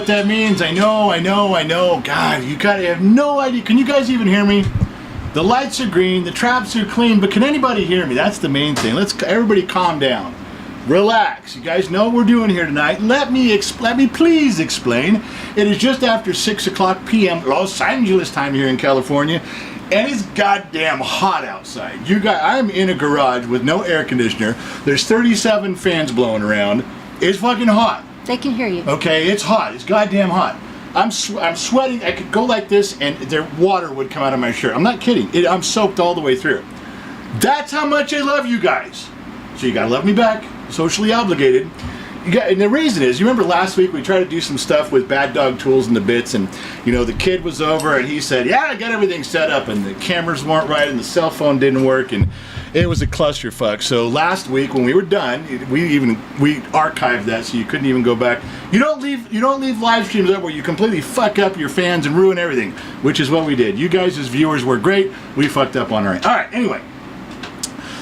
what that means. I know. God, you gotta have no idea. Can you guys even hear me? The lights are green, the traps are clean, but can anybody hear me? That's the main thing. Everybody calm down. Relax. You guys know what we're doing here tonight. Let me please explain. It is just after 6 o'clock p.m. Los Angeles time here in California, and it's goddamn hot outside. You guys, I'm in a garage with no air conditioner. There's 37 fans blowing around. It's fucking hot. They can hear you. Okay, it's hot. It's goddamn hot. I'm sweating. I could go like this and their water would come out of my shirt. I'm not kidding. I'm soaked all the way through. That's how much I love you guys. So you gotta love me back. Socially obligated. And the reason is, you remember last week we tried to do some stuff with Bad Dog Tools and the bits, and you know the kid was over and he said, yeah, I got everything set up, and the cameras weren't right and the cell phone didn't work, and it was a clusterfuck. So last week when we were done, we archived that so you couldn't even go back. You don't leave live streams up where you completely fuck up your fans and ruin everything, which is what we did. You guys as viewers were great. We fucked up on our end. All right, anyway.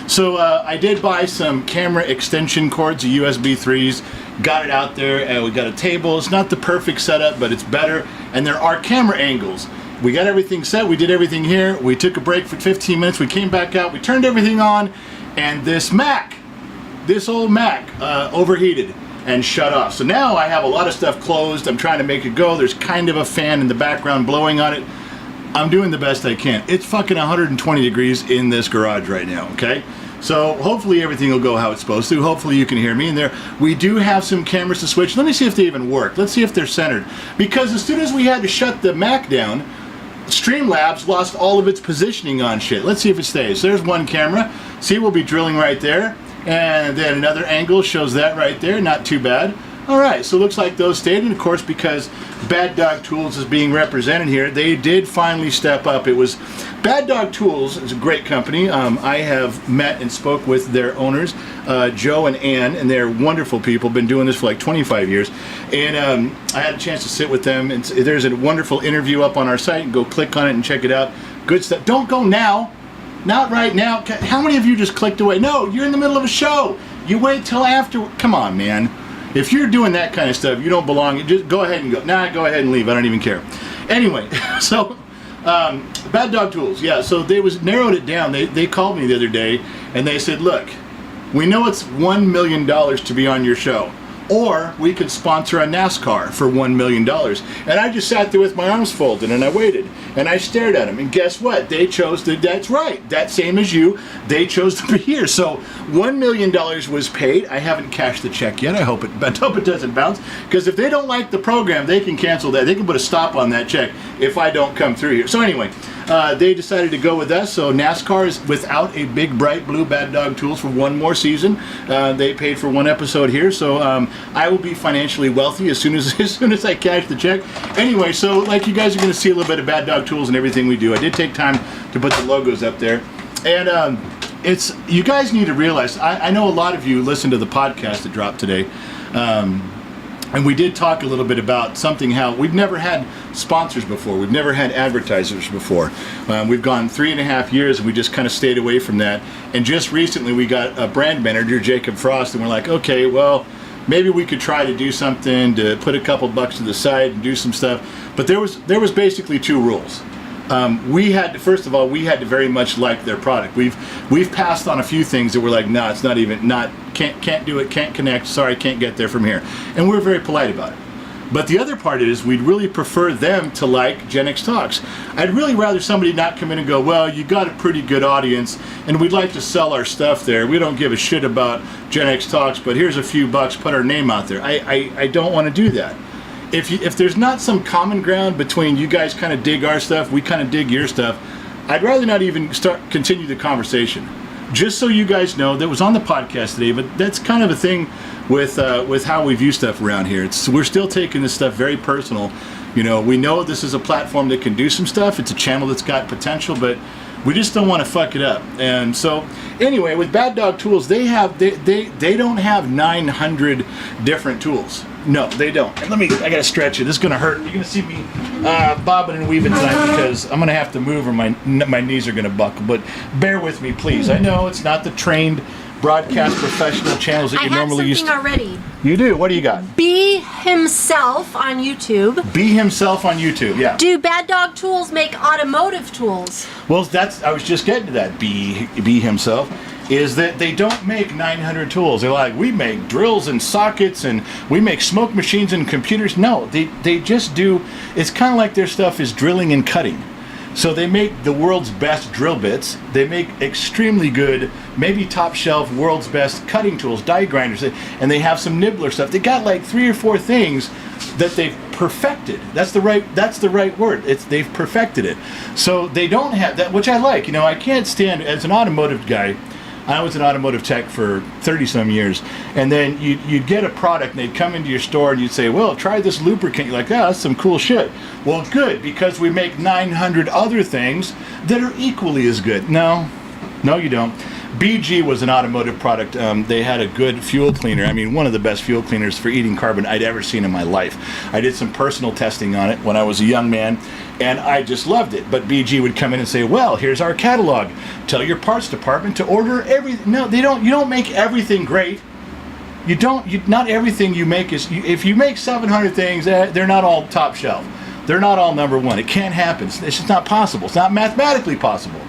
So I did buy some camera extension cords, the USB 3s, got it out there, and we got a table. It's not the perfect setup, but it's better, and there are camera angles. We got everything set, we did everything here, we took a break for 15 minutes, we came back out, we turned everything on, and this old Mac overheated and shut off. So now I have a lot of stuff closed, I'm trying to make it go, there's kind of a fan in the background blowing on it. I'm doing the best I can. It's fucking 120 degrees in this garage right now, okay? So hopefully everything will go how it's supposed to. Hopefully you can hear me in there. We do have some cameras to switch. Let me see if they even work. Let's see if they're centered. Because as soon as we had to shut the Mac down, Streamlabs lost all of its positioning on shit. Let's see if it stays. There's one camera. See, we'll be drilling right there. And then another angle shows that right there. Not too bad. All right, so it looks like those stayed, and of course because Bad Dog Tools is being represented here, they did finally step up. It was Bad Dog Tools is a great company. I have met and spoke with their owners, Joe and Ann, and they're wonderful people, been doing this for like 25 years, and I had a chance to sit with them, and there's a wonderful interview up on our site, and go click on it and check it out. Good stuff. Don't go now. Not right now. How many of you just clicked away? No, you're in the middle of a show. You wait till after. Come on, man. If you're doing that kind of stuff, you don't belong. Just go ahead and go. Nah, go ahead and leave. I don't even care. Anyway, so Bad Dog Tools. Yeah, so they narrowed it down. They called me the other day and they said, look, we know it's $1 million to be on your show, or we could sponsor a NASCAR for $1 million. And I just sat there with my arms folded and I waited and I stared at them, and guess what? They chose to, that's right, that same as you, they chose to be here. So $1 million was paid. I haven't cashed the check yet. I hope it doesn't bounce, because if they don't like the program, they can cancel that. They can put a stop on that check if I don't come through here. So anyway, they decided to go with us. So NASCAR is without a big bright blue Bad Dog Tools for one more season. They paid for one episode here, so I will be financially wealthy as soon as I cash the check. Anyway, so like you guys are going to see a little bit of Bad Dog Tools and everything we do. I did take time to put the logos up there, and you guys need to realize. I know a lot of you listen to the podcast that dropped today. And we did talk a little bit about something, how we've never had sponsors before. We've never had advertisers before. We've gone 3.5 years and we just kind of stayed away from that. And just recently we got a brand manager, Jacob Frost, and we're like, okay, well, maybe we could try to do something to put a couple bucks to the side and do some stuff. But there was basically two rules. We had to, first of all, we had to very much like their product. We've passed on a few things that were like, no, it's can't do it, can't connect, sorry, can't get there from here. And we're very polite about it. But the other part is we'd really prefer them to like Gen X Talks. I'd really rather somebody not come in and go, well, you got a pretty good audience and we'd like to sell our stuff there. We don't give a shit about Gen X Talks, but here's a few bucks, put our name out there. I don't want to do that. If there's not some common ground between you guys kind of dig our stuff, we kind of dig your stuff, I'd rather not even continue the conversation. Just so you guys know, that was on the podcast today, but that's kind of a thing with how we view stuff around here. We're still taking this stuff very personal. You know, we know this is a platform that can do some stuff. It's a channel that's got potential, but we just don't want to fuck it up. And so, anyway, with Bad Dog Tools, they don't have 900 different tools. No, they don't. And I gotta stretch it. This is gonna hurt. You're gonna see me bobbing and weaving tonight because I'm gonna have to move or my knees are gonna buckle. But bear with me, please. I know it's not the trained broadcast professional channels that you normally used to. I have something already. You do? What do you got? Be Himself on YouTube. Be Himself on YouTube, yeah. Do Bad Dog Tools make automotive tools? Well, I was just getting to that. Be Himself. Is that they don't make 900 tools. They're like, we make drills and sockets and we make smoke machines and computers. No, they just do, it's kind of like their stuff is drilling and cutting. So they make the world's best drill bits. They make extremely good, maybe top shelf, world's best cutting tools, die grinders, and they have some nibbler stuff. They got like 3 or 4 things that they've perfected. That's the right word. They've perfected it. So they don't have that, which I like. You know, I can't stand, as an automotive guy, I was an automotive tech for 30-some years, and then you'd get a product, and they'd come into your store, and you'd say, well, try this lubricant. You're like, that's some cool shit. Well, good, because we make 900 other things that are equally as good. No, you don't. BG was an automotive product. They had a good fuel cleaner. I mean, one of the best fuel cleaners for eating carbon I'd ever seen in my life. I did some personal testing on it when I was a young man, and I just loved it. But BG would come in and say, well, here's our catalog. Tell your parts department to order everything. No, they don't. You don't make everything great. You don't. Not everything you make is. If you make 700 things, they're not all top shelf. They're not all number one. It can't happen. It's just not possible. It's not mathematically possible.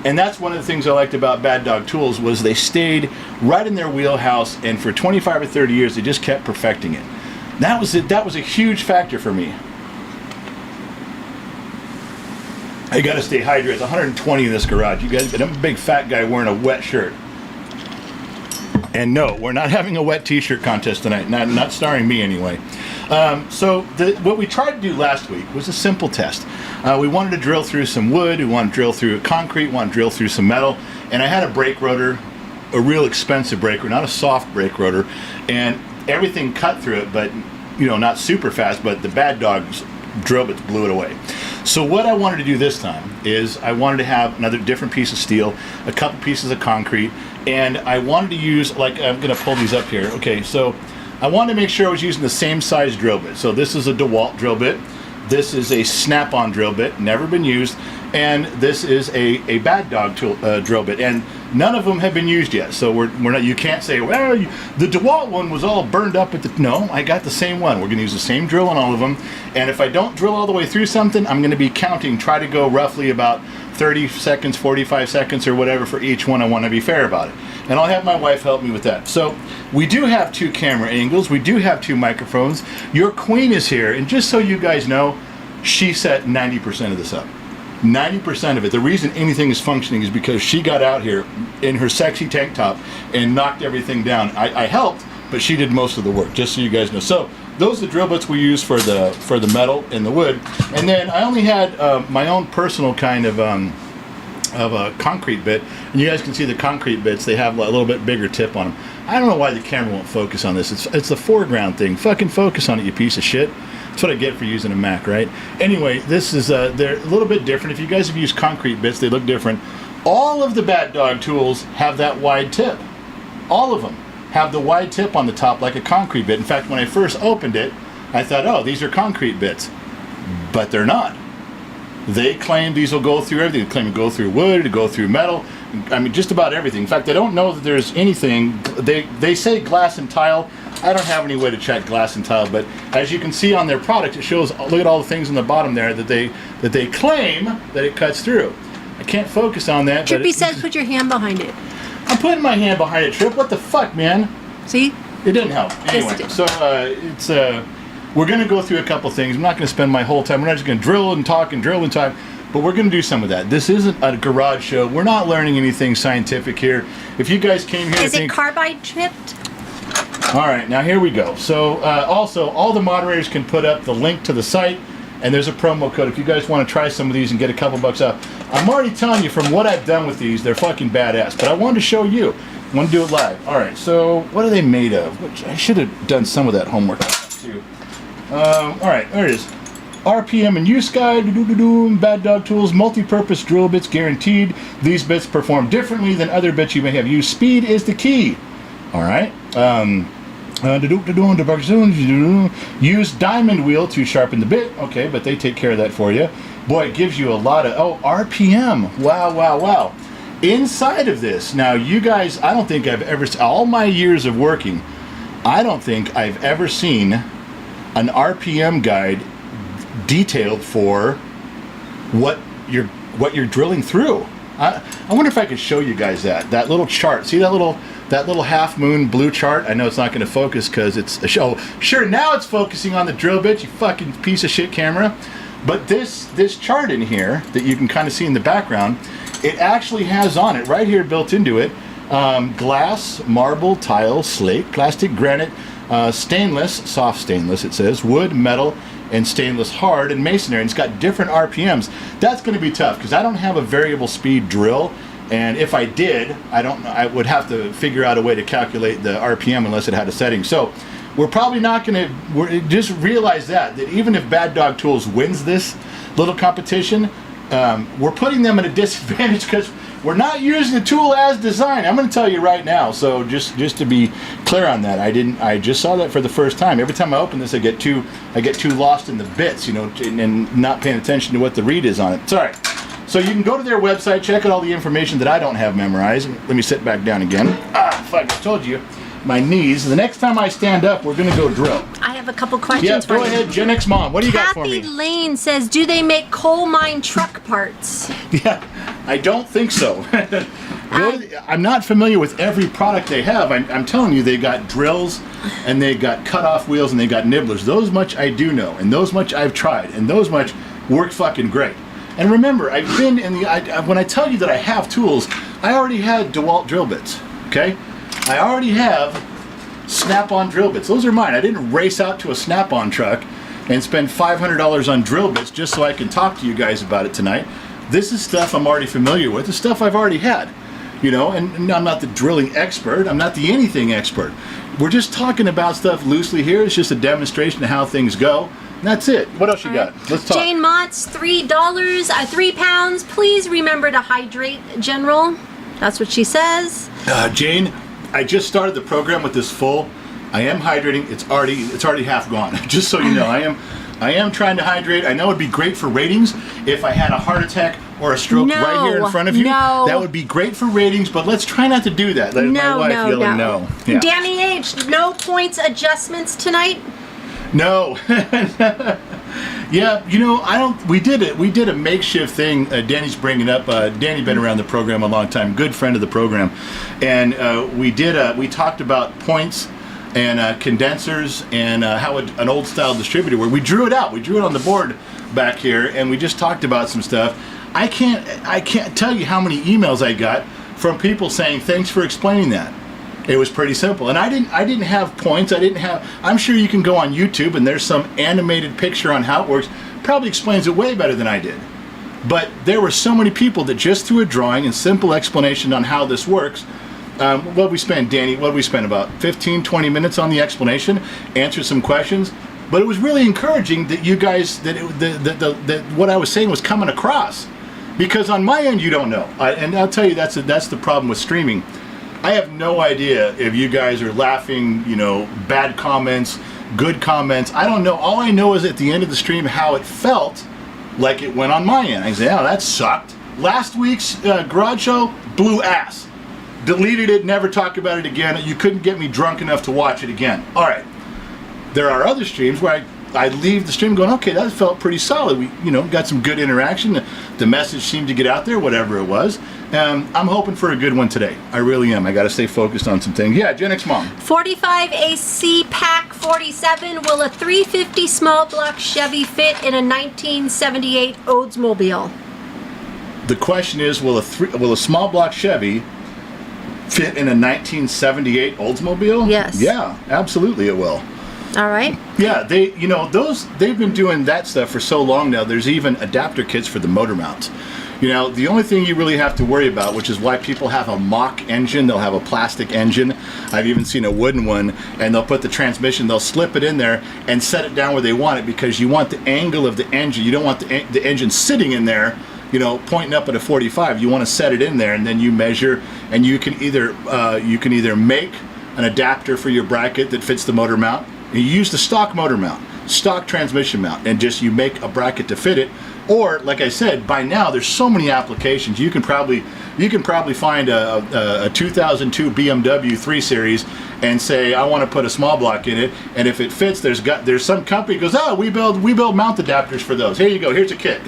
And that's one of the things I liked about Bad Dog Tools was they stayed right in their wheelhouse, and for 25 or 30 years they just kept perfecting it. That was it. That was a huge factor for me. I got to stay hydrated. It's 120 in this garage. You guys, I'm a big fat guy wearing a wet shirt. And no, we're not having a wet t-shirt contest tonight. Not starring me anyway. So what we tried to do last week was a simple test. We wanted to drill through some wood, we wanted to drill through concrete, we wanted to drill through some metal, and I had a brake rotor, a real expensive brake rotor, not a soft brake rotor, and everything cut through it, but not super fast, but the Bad Dog's drill bits blew it away. So what I wanted to do this time is I wanted to have another different piece of steel, a couple pieces of concrete, and I wanted to use, like, I'm going to pull these up here. Okay, so I wanted to make sure I was using the same size drill bit. So this is a DeWalt drill bit. This is a Snap-on drill bit, never been used, and this is a Bad Dog tool, drill bit, and none of them have been used yet. So we're not. You can't say, well, the DeWalt one was all burned up at the. No, I got the same one. We're going to use the same drill on all of them, and if I don't drill all the way through something, I'm going to be counting. Try to go roughly about 30 seconds, 45 seconds, or whatever for each one. I want to be fair about it, and I'll have my wife help me with that. So we do have 2 camera angles. We do have 2 microphones. Your queen is here, and just so you guys know, she set 90% of this up. 90% of it. The reason anything is functioning is because she got out here in her sexy tank top and knocked everything down. I helped, but she did most of the work, just so you guys know. So those are the drill bits we use for the metal and the wood. And then I only had my own personal kind of a concrete bit, and you guys can see the concrete bits. They have a little bit bigger tip on them. I don't know why the camera won't focus on this. It's the foreground thing. Fucking focus on it, you piece of shit. That's what I get for using a Mac, right? Anyway, this is they're a little bit different. If you guys have used concrete bits, they look different. All of the Bad Dog tools have that wide tip. All of them have the wide tip on the top like a concrete bit. In fact, when I first opened it, I thought, oh, these are concrete bits. But they're not. They claim these will go through everything. They claim to go through wood, to go through metal. I mean, just about everything. In fact, I don't know that there's anything. They say glass and tile. I don't have any way to check glass and tile, but as you can see on their product, it shows, look at all the things on the bottom there that they claim that it cuts through. I can't focus on that. Trippy says put your hand behind it. I'm putting my hand behind it, Trip. What the fuck, man? See? It didn't help. Anyway, Yes, it did. so we're going to go through a couple things. I'm not going to spend my whole time. We're not just going to drill and talk, but we're going to do some of that. This isn't a garage show. We're not learning anything scientific here. If you guys came here Is it carbide chipped? All right, now here we go. So also, all the moderators can put up the link to the site, and there's a promo code if you guys want to try some of these and get a couple bucks off. I'm already telling you from what I've done with these, they're fucking badass, but I wanted to show you. I want to do it live. All right, so what are they made of? Which I should have done some of that homework too. All right, there it is. RPM and use guide, Bad Dog Tools, multi-purpose drill bits guaranteed. These bits perform differently than other bits you may have used. Speed is the key. All right. Use diamond wheel to sharpen the bit. Okay, but they take care of that for you. Boy, it gives you a lot of, RPM. Wow, wow, wow. Inside of this, now you guys, I don't think I've ever, all my years of working, I don't think I've ever seen an RPM guide detailed for what you're drilling through. I wonder if I could show you guys that little chart. See that little half moon blue chart? I know it's not going to focus because it's a show. Sure, now it's focusing on the drill bit, you fucking piece of shit camera. But this chart in here that you can kind of see in the background, it actually has on it right here built into it glass, marble, tile, slate, plastic, granite, stainless, soft stainless it says, wood, metal, and stainless hard, and masonry. And it's got different RPMs. That's going to be tough because I don't have a variable speed drill, and if I did, I would have to figure out a way to calculate the RPM unless it had a setting. So we're probably not going to, just realize that even if Bad Dog Tools wins this little competition, we're putting them at a disadvantage because we're not using the tool as designed. I'm going to tell you right now. So just to be clear on that, I just saw that for the first time. Every time I open this, I get too lost in the bits, and not paying attention to what the read is on it. It's all right. So you can go to their website, check out all the information that I don't have memorized. Let me sit back down again. Fuck, I told you. My knees. The next time I stand up, we're going to go drill. I have a couple questions for you. Yeah, go ahead, Gen X Mom. What do you got for me? Kathy Lane says, do they make coal mine truck parts? Yeah, I don't think so. I'm not familiar with every product they have. I'm telling you, they got drills, and they got cut-off wheels, and they got nibblers. Those much I do know, and those much I've tried, and those much work fucking great. And remember, I've been in when I tell you that I have tools, I already had DeWalt drill bits, okay? I already have Snap-on drill bits. Those are mine. I didn't race out to a Snap-on truck and spend $500 on drill bits just so I can talk to you guys about it tonight. This is stuff I'm already familiar with. It's stuff I've already had, and I'm not the drilling expert. I'm not the anything expert. We're just talking about stuff loosely here. It's just a demonstration of how things go. And that's it. What else you got? Let's talk. Jane Mott's $3, 3 pounds. Please remember to hydrate, General. That's what she says. Jane, I just started the program with this full. I am hydrating. It's already half gone. Just so you know, I am trying to hydrate. I know it'd be great for ratings if I had a heart attack or a stroke right here in front of you. No. That would be great for ratings, but let's try not to do that. My wife yelling no. Yeah. Danny H, no points adjustments tonight? No. Yeah, I don't. We did it. We did a makeshift thing. Danny's bringing up. Danny been around the program a long time. Good friend of the program, and we talked about points and condensers and how an old style distributor worked. We drew it out. We drew it on the board back here, and we just talked about some stuff. I can't tell you how many emails I got from people saying thanks for explaining that. It was pretty simple, and I didn't have points. I'm sure you can go on YouTube and there's some animated picture on how it works. Probably explains it way better than I did. But there were so many people that just through a drawing and simple explanation on how this works. What we spent, Danny? What we spent about 15-20 minutes on the explanation, answered some questions. But it was really encouraging that you guys that what I was saying was coming across, because on my end you don't know. And I'll tell you that's the problem with streaming. I have no idea if you guys are laughing, bad comments, good comments. I don't know. All I know is at the end of the stream how it felt like it went on my end. I say, oh, that sucked. Last week's garage show blew ass. Deleted it, never talk about it again. You couldn't get me drunk enough to watch it again. All right. There are other streams where I leave the stream going, okay, that felt pretty solid. We, got some good interaction. The message seemed to get out there, whatever it was. I'm hoping for a good one today. I really am. I got to stay focused on some things. Yeah, Gen X Mom. 45 AC Pack 47. Will a 350 small block Chevy fit in a 1978 Oldsmobile? The question is, will a small block Chevy fit in a 1978 Oldsmobile? Yes. Yeah, absolutely it will. All right. Yeah, they've been doing that stuff for so long now. There's even adapter kits for the motor mounts. The only thing you really have to worry about, which is why people have a mock engine, they'll have a plastic engine. I've even seen a wooden one, and they'll put the transmission, they'll slip it in there and set it down where they want it, because you want the angle of the engine. You don't want the engine sitting in there, pointing up at a 45. You want to set it in there, and then you measure, and you can either make an adapter for your bracket that fits the motor mount. You use the stock motor mount, stock transmission mount, and just you make a bracket to fit it. Or, like I said, by now there's so many applications. You can probably find a 2002 BMW 3 Series and say, I want to put a small block in it, and if it fits, there's some company that goes, oh, we build mount adapters for those. Here you go, here's a kit.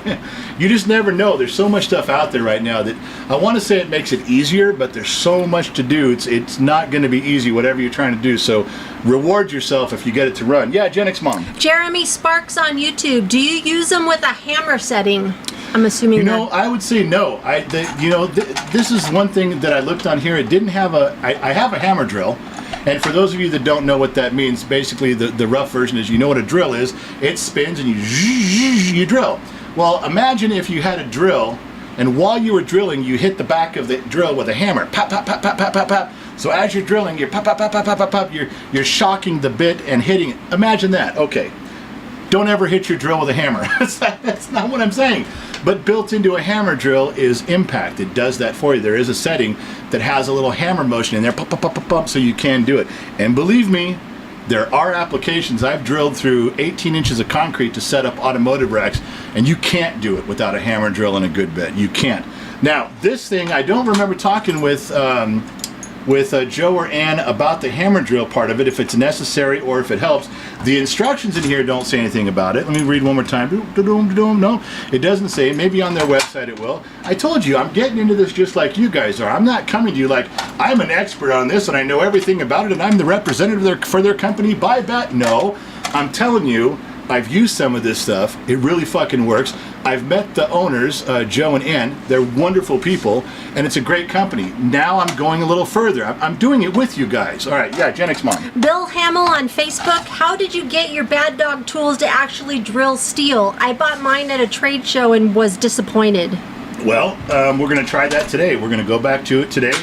You just never know. There's so much stuff out there right now that I want to say it makes it easier, but there's so much to do. It's not going to be easy, whatever you're trying to do. So reward yourself if you get it to run. Yeah, Gen X Mom. Jeremy Sparks on YouTube. Do you use them with a hammer setting? I'm assuming. You know, I would say no. This is one thing that I looked on here. It didn't have I have a hammer drill. And for those of you that don't know what that means, basically the rough version is, you know what a drill is. It spins and you drill. Well, imagine if you had a drill, and while you were drilling, you hit the back of the drill with a hammer. Pop, pop, pop, pop, pop, pop, pop. So as you're drilling, you're pop, pop, pop, pop, pop, pop, pop. You're shocking the bit and hitting it. Imagine that. Okay. Don't ever hit your drill with a hammer. That's not what I'm saying. But built into a hammer drill is impact. It does that for you. There is a setting that has a little hammer motion in there, pop, pop, pop, pop, pop, so you can do it. And believe me, there are applications. I've drilled through 18 inches of concrete to set up automotive racks, and you can't do it without a hammer drill and a good bit. You can't. Now, this thing, I don't remember talking with Joe or Ann about the hammer drill part of it, if it's necessary or if it helps. The instructions in here don't say anything about it. Let me read one more time. No, it doesn't say. Maybe on their website it will. I told you, I'm getting into this just like you guys are. I'm not coming to you like, I'm an expert on this and I know everything about it and I'm the representative for their company. Buy that. No, I'm telling you, I've used some of this stuff. It really fucking works. I've met the owners, Joe and Ann. They're wonderful people, and it's a great company. Now I'm going a little further. I'm doing it with you guys. All right, yeah, Gen X Mom. Bill Hamill on Facebook. How did you get your Bad Dog tools to actually drill steel? I bought mine at a trade show and was disappointed. Well, we're going to try that today. We're going to go back to it today.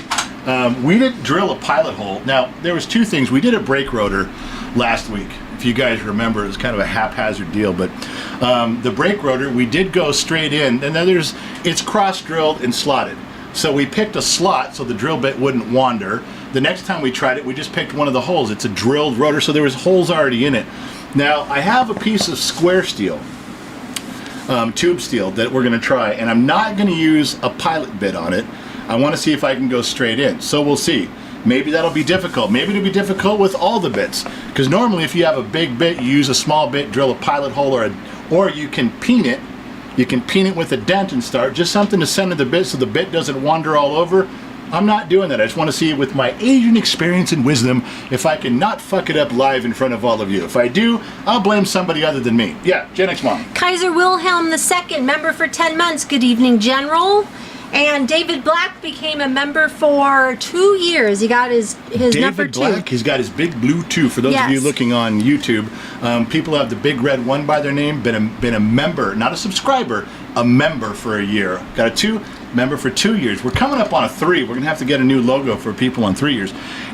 We didn't drill a pilot hole. Now, there was two things. We did a brake rotor last week. If you guys remember, it was kind of a haphazard deal, but the brake rotor, we did go straight in, and then it's cross-drilled and slotted. So we picked a slot so the drill bit wouldn't wander. The next time we tried it, we just picked one of the holes. It's a drilled rotor, so there was holes already in it. Now, I have a piece of square steel, tube steel, that we're going to try, and I'm not going to use a pilot bit on it. I want to see if I can go straight in, so we'll see. Maybe that'll be difficult. Maybe it'll be difficult with all the bits. Because normally if you have a big bit, you use a small bit, drill a pilot hole, or you can peen it. You can peen it with a dent and start. Just something to center the bit so the bit doesn't wander all over. I'm not doing that. I just want to see with my Asian experience and wisdom if I can not fuck it up live in front of all of you. If I do, I'll blame somebody other than me. Yeah, Gen X Mom. Kaiser Wilhelm II, member for 10 months. Good evening, General. And David Black became a member for 2 years. He got his number 2. David Black, he's got his big blue 2. For those of you looking on YouTube, people have the big red 1 by their name. Been a member, not a subscriber, a member for a year. Got a 2, member for 2 years. We're coming up on a 3. We're gonna have to get a new logo for people on 3 years.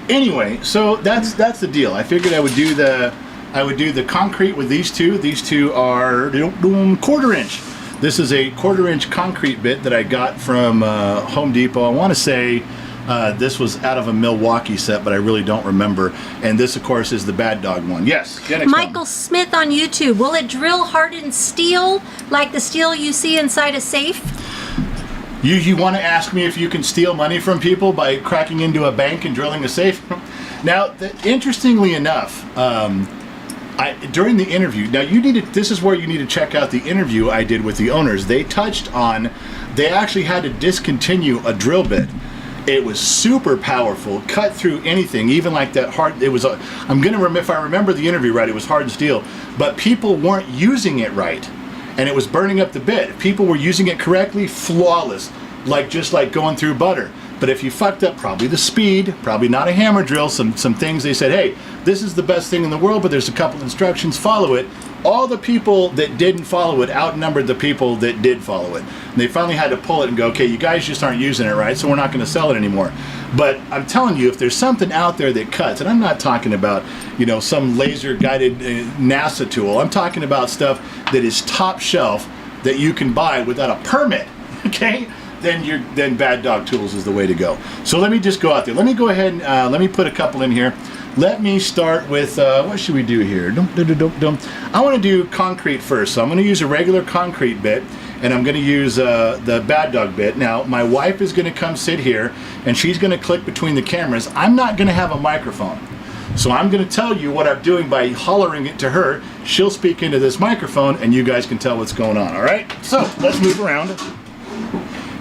Anyway, so that's the deal. I figured I would do the concrete with these two. These two are 1/4 inch. This is a 1/4 inch concrete bit that I got from Home Depot. I want to say this was out of a Milwaukee set, but I really don't remember. And this, of course, is the Bad Dog one. Yes, Michael Smith on YouTube. Will it drill hardened steel like the steel you see inside a safe? You want to ask me if you can steal money from people by cracking into a bank and drilling a safe? Now, interestingly enough, during the interview, now this is where you need to check out the interview I did with the owners. They touched on, they actually had to discontinue a drill bit. It was super powerful, cut through anything, even like that hard, if I remember the interview right, it was hardened steel, but people weren't using it right, and it was burning up the bit. If people were using it correctly, flawless, just like going through butter. But if you fucked up, probably the speed, probably not a hammer drill, some things they said, hey, this is the best thing in the world, but there's a couple instructions, follow it. All the people that didn't follow it outnumbered the people that did follow it. And they finally had to pull it and go, okay, you guys just aren't using it right, so we're not going to sell it anymore. But I'm telling you, if there's something out there that cuts, and I'm not talking about, some laser-guided NASA tool. I'm talking about stuff that is top shelf that you can buy without a permit, okay? then Bad Dog Tools is the way to go. So let me just go out there. Let me go ahead and let me put a couple in here. Let me start with what should we do here? I want to do concrete first, so I'm going to use a regular concrete bit, and I'm going to use the Bad Dog bit. Now my wife is going to come sit here, and she's going to click between the cameras. I'm not going to have a microphone. So I'm going to tell you what I'm doing by hollering it to her. She'll speak into this microphone and you guys can tell what's going on, all right? So let's move around.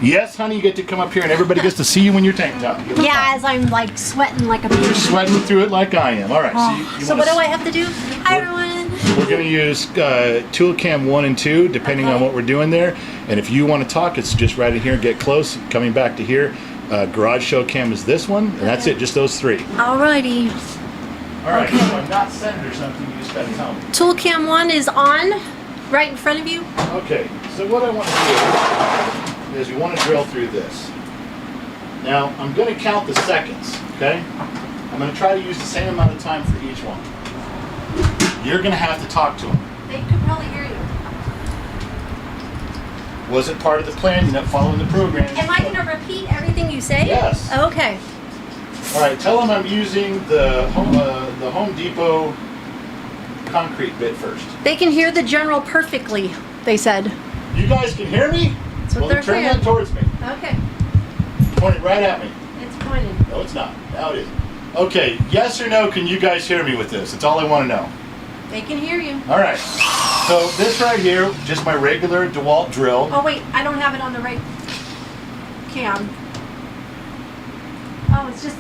Yes, honey, you get to come up here and everybody gets to see you in your tank top. Yeah, as I'm like sweating like a baby. You're sweating through it like I am. All right. So what do I have to do? Hi, everyone. We're going to use tool cam 1 and 2 depending on what we're doing there. And if you want to talk, it's just right in here, get close, coming back to here. Garage show cam is this one, and that's it, just those 3. Alrighty. All right, so I'm not sending or something, you just got to tell me. Tool cam 1 is on, right in front of you. Okay, so what I want to do is we want to drill through this. Now, I'm going to count the seconds, okay? I'm going to try to use the same amount of time for each one. You're going to have to talk to them. They could probably hear you. Was it part of the plan? You're not following the program. Am I going to repeat everything you say? Yes. Okay. All right, tell them I'm using the Home Depot concrete bit first. They can hear the general perfectly, they said. You guys can hear me? That's what they're turn saying. that towards me. Okay. Point it right at me. It's pointing. No, it's not. Now it is. Okay, yes or no, can you guys hear me with this? That's all I want to know. They can hear you. All right. So this right here, just my regular DeWalt drill. Oh, wait, I don't have it on the right cam. Oh, it's just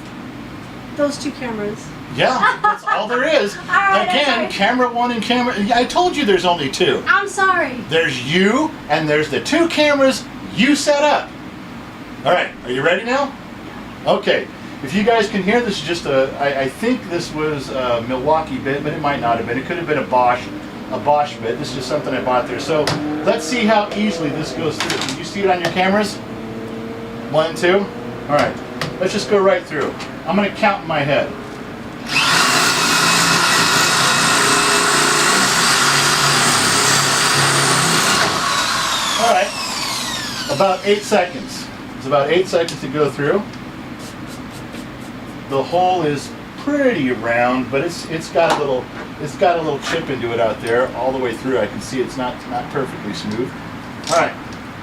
those 2 cameras. Yeah, that's all there is. All right, Again, camera 1 and camera... I told you there's only 2. I'm sorry. There's you, and there's the 2 cameras you set up. All right, are you ready now? Okay. If you guys can hear, this is just I think this was a Milwaukee bit, but it might not have been. It could have been a Bosch bit. This is just something I bought there. So let's see how easily this goes through. Can you see it on your cameras? 1 and 2? All right. Let's just go right through. I'm going to count in my head. All right. About 8 seconds. It's about 8 seconds to go through. The hole is pretty round, but it's got a little chip into it out there all the way through. I can see it's not perfectly smooth. All right.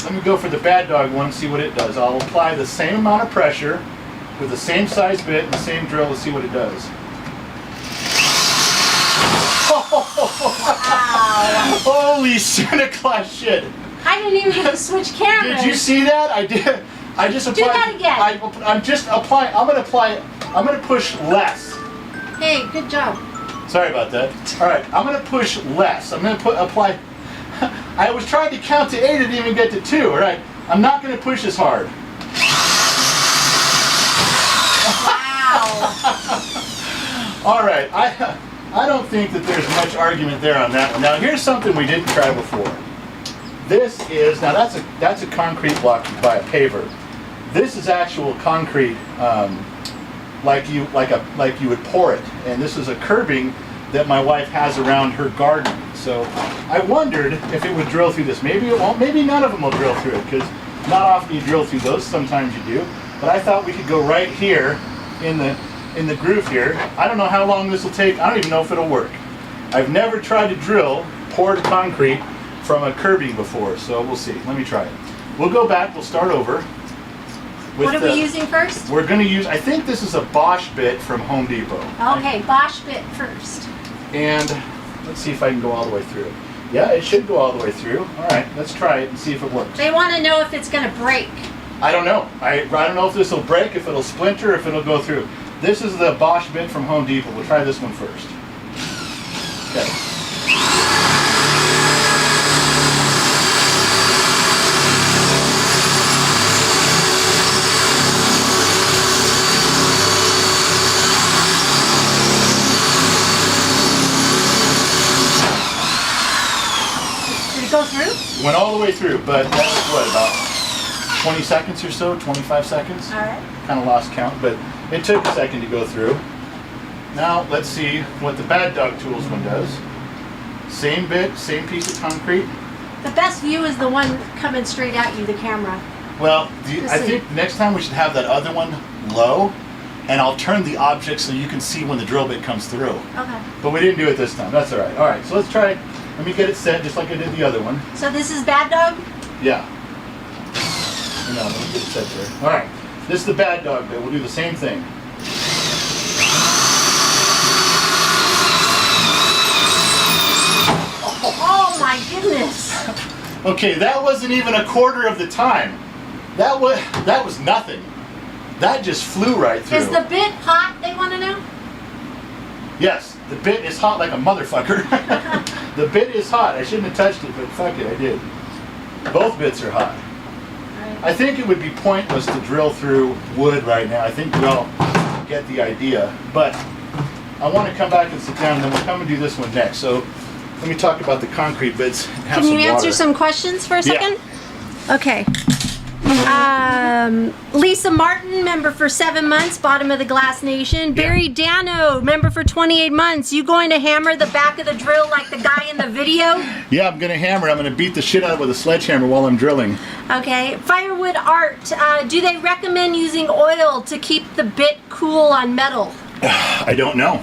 Let me go for the Bad Dog one and see what it does. I'll apply the same amount of pressure with the same size bit and the same drill to see what it does. Wow. Holy Santa Claus shit! I didn't even get to switch cameras. Did you see that? I did. I just applied. Do that again. I'm just applying. I'm gonna push less. Hey, good job. Sorry about that. All right, I'm gonna push less. I'm gonna apply. I was trying to count to 8. I didn't even get to 2. All right. I'm not gonna push as hard. Wow. All right. I don't think that there's much argument there on that one. Now here's something we didn't try before. This is that's a concrete block by a paver. This is actual concrete, like you would pour it, and this is a curbing that my wife has around her garden. So I wondered if it would drill through this. Maybe it won't. Maybe none of them will drill through it because not often you drill through those. Sometimes you do. But I thought we could go right here in the groove here. I don't know how long this will take. I don't even know if it'll work. I've never tried to drill poured concrete from a curbing before, so we'll see. Let me try it. We'll go back. We'll start over. What are we using first? We're going to use, I think this is a Bosch bit from Home Depot. Okay, Bosch bit first. And let's see if I can go all the way through. Yeah, it should go all the way through. All right, let's try it and see if it works. They want to know if it's going to break. I don't know. I don't know if this will break, if it'll splinter, if it'll go through. This is the Bosch bit from Home Depot. We'll try this one first. Okay. Go through? Went all the way through, but that was what, about 20 seconds or so, 25 seconds? All right. Kind of lost count, but it took a second to go through. Now let's see what the Bad Dog Tools one does. Same bit, same piece of concrete. The best view is the one coming straight at you, the camera. Well, I think next time we should have that other one low, and I'll turn the object so you can see when the drill bit comes through. Okay. But we didn't do it this time. That's all right. All right, so let's try. Let me get it set just like I did the other one. So this is Bad Dog? Yeah. No, let me get it set there. All right. This is the Bad Dog bit. We'll do the same thing. Oh my goodness. Okay, that wasn't even a quarter of the time. That was nothing. That just flew right through. Is the bit hot, they want to know? Yes, the bit is hot like a motherfucker. The bit is hot. I shouldn't have touched it, but fuck it, I did. Both bits are hot. Right. I think it would be pointless to drill through wood right now. I think we all get the idea. But I want to come back and sit down, and then we'll come and do this one next. So let me talk about the concrete bits and have Can some you answer water. some questions for a second? Yeah. Okay. Lisa Martin, member for 7 months, bottom of the Glass Nation. Barry Dano, member for 28 months. You going to hammer the back of the drill like the guy in the video? Yeah, I'm going to hammer. I'm going to beat the shit out of it with a sledgehammer while I'm drilling. Okay. Firewood Art, do they recommend using oil to keep the bit cool on metal? I don't know.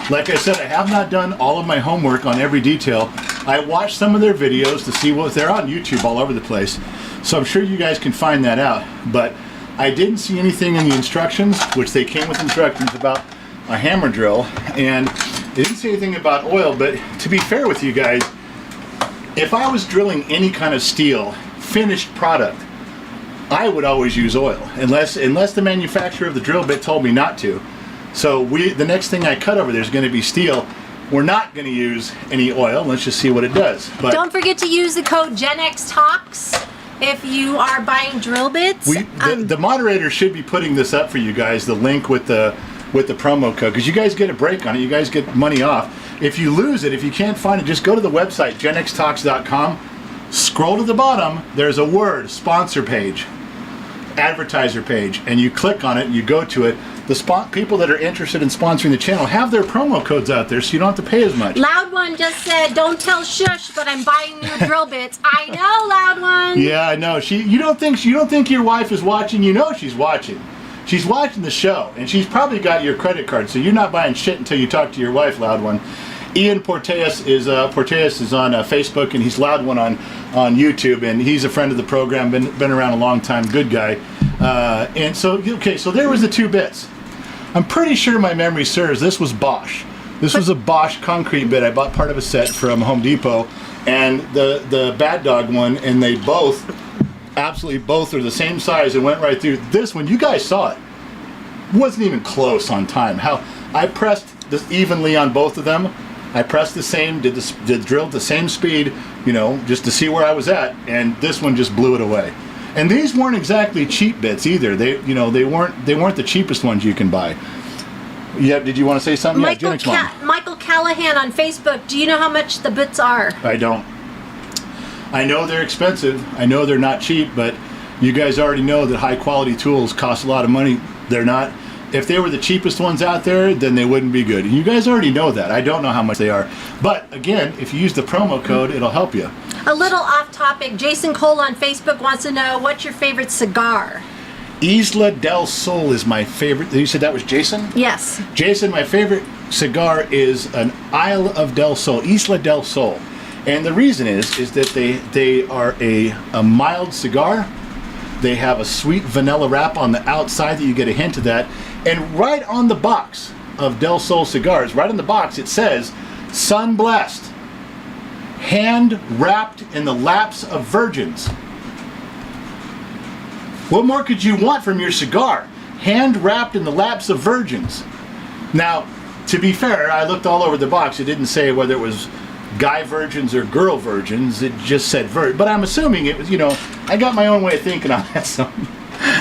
Like I said, I have not done all of my homework on every detail. I watched some of their videos to see what they're on YouTube all over the place. So I'm sure you guys can find that out. But I didn't see anything in the instructions, which they came with instructions about a hammer drill, and they didn't say anything about oil. But to be fair with you guys, if I was drilling any kind of steel, finished product, I would always use oil, unless the manufacturer of the drill bit told me not to. So the next thing I cut over there is going to be steel. We're not going to use any oil. Let's just see what it does. But don't forget to use the code GenXTalks if you are buying drill bits. The moderator should be putting this up for you guys, the link with the promo code, because you guys get a break on it. You guys get money off. If you lose it, if you can't find it, just go to the website, genxtalks.com. Scroll to the bottom. There's a word, sponsor page, advertiser page, and you click on it and you go to it. The people that are interested in sponsoring the channel have their promo codes out there, so you don't have to pay as much. Loud One just said, "Don't tell Shush, but I'm buying new drill bits." I know, Loud One. Yeah, I know. You don't think your wife is watching? You know she's watching. She's watching the show, and she's probably got your credit card, so you're not buying shit until you talk to your wife, Loud One. Ian Porteus is on Facebook, and he's Loud One on YouTube, and he's a friend of the program, been around a long time, good guy. And so there was the two bits. I'm pretty sure my memory serves. This was Bosch. This was a Bosch concrete bit. I bought part of a set from Home Depot, and the Bad Dog one, and they absolutely both are the same size and went right through. This one, you guys saw it, wasn't even close on time. How I pressed this evenly on both of them. I pressed the same, did drill at the same speed, just to see where I was at, and this one just blew it away. And these weren't exactly cheap bits either. They weren't the cheapest ones you can buy. Yeah, did you want to say something? Michael Callahan on Facebook. Do you know how much the bits are? I don't. I know they're expensive. I know they're not cheap, but you guys already know that high quality tools cost a lot of money. They're not. If they were the cheapest ones out there, then they wouldn't be good. And you guys already know that. I don't know how much they are. But again, if you use the promo code, it'll help you. A little off topic. Jason Cole on Facebook wants to know, what's your favorite cigar? Isla del Sol is my favorite. You said that was Jason? Yes. Jason, my favorite cigar is an Isle of Del Sol, Isla del Sol. And the reason is that they are a mild cigar. They have a sweet vanilla wrap on the outside that you get a hint of that. And right on the box of Del Sol cigars, right on the box, it says, "Sun blessed, hand wrapped in the laps of virgins." What more could you want from your cigar? Hand wrapped in the laps of virgins. Now, to be fair, I looked all over the box. It didn't say whether it was guy virgins or girl virgins. It just said but I'm assuming it was, I got my own way of thinking on that. So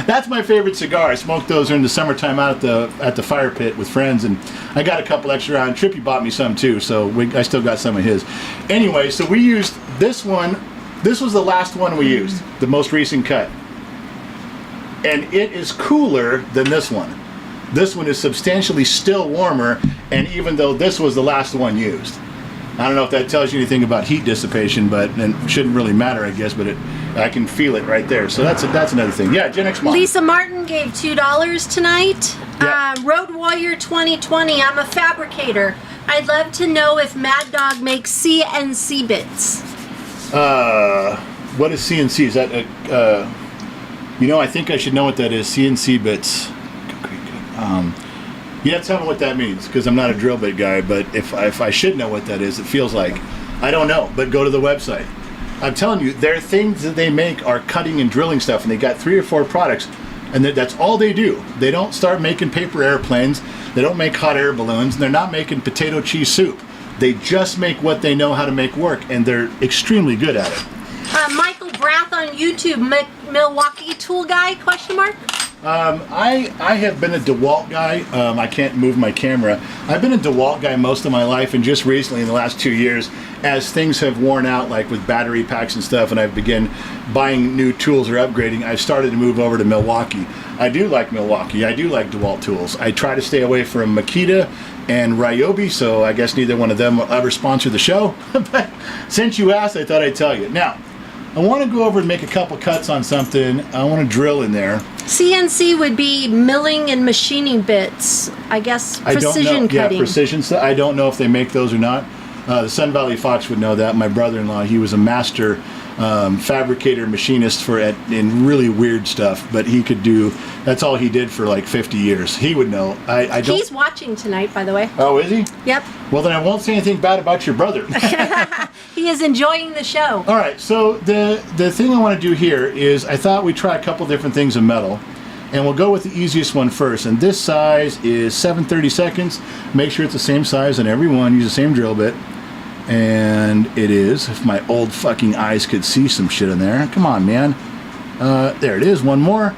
that's my favorite cigar. I smoked those during the summertime out at the fire pit with friends, and I got a couple extra around. Trippy bought me some too, so I still got some of his. Anyway, so we used this one. This was the last one we used, the most recent cut. And it is cooler than this one. This one is substantially still warmer, and even though this was the last one used. I don't know if that tells you anything about heat dissipation, but it shouldn't really matter, I guess. But I can feel it right there. So that's another thing. Yeah, Gen X Mom. Lisa Martin gave $2 tonight. Yeah. Road Warrior 2020. I'm a fabricator. I'd love to know if Mad Dog makes CNC bits. What is CNC? Is that I think I should know what that is. CNC bits. Yeah, tell me what that means, because I'm not a drill bit guy, but if I should know what that is, it feels like I don't know, but go to the website. I'm telling you, their things that they make are cutting and drilling stuff, and they got 3 or 4 products, and that's all they do. They don't start making paper airplanes, they don't make hot air balloons, and they're not making potato cheese soup. They just make what they know how to make work, and they're extremely good at it. Michael Brath on YouTube, Milwaukee tool guy, question mark? I have been a DeWalt guy. I can't move my camera. I've been a DeWalt guy most of my life, and just recently in the last 2 years, as things have worn out, like with battery packs and stuff, and I've begun buying new tools or upgrading, I've started to move over to Milwaukee. I do like Milwaukee. I do like DeWalt tools. I try to stay away from Makita and Ryobi, so I guess neither one of them will ever sponsor the show. But since you asked, I thought I'd tell you. Now, I want to go over and make a couple cuts on something. I want to drill in there. CNC would be milling and machining bits. I guess precision cutting. Yeah, precision stuff. I don't know if they make those or not. The Sun Valley Fox would know that. My brother-in-law, he was a master fabricator, machinist in really weird stuff, but he could do. That's all he did for like 50 years. He would know. I don't. He's watching tonight, by the way. Oh, is he? Yep. Well, then I won't say anything bad about your brother. He is enjoying the show. All right, so the thing I want to do here is I thought we'd try a couple different things of metal, and we'll go with the easiest one first. And this size is 7/32. Make sure it's the same size on every one. Use the same drill bit. And it is. If my old fucking eyes could see some shit in there. Come on, man. There it is. One more.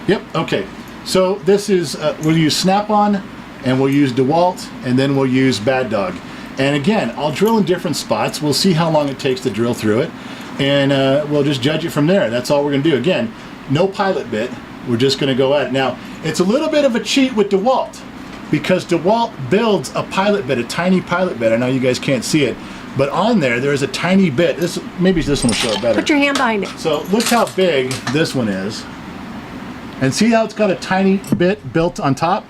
Yep, okay. So this is, we'll use Snap-on, and we'll use DeWalt, and then we'll use Bad Dog. And again, I'll drill in different spots. We'll see how long it takes to drill through it, and we'll just judge it from there. That's all we're going to do. Again, no pilot bit. We're just going to go at it. Now, it's a little bit of a cheat with DeWalt, because DeWalt builds a pilot bit, a tiny pilot bit. I know you guys can't see it, but on there is a tiny bit. Maybe this one will show it better. Put your hand behind it. So look how big this one is. And see how it's got a tiny bit built on top?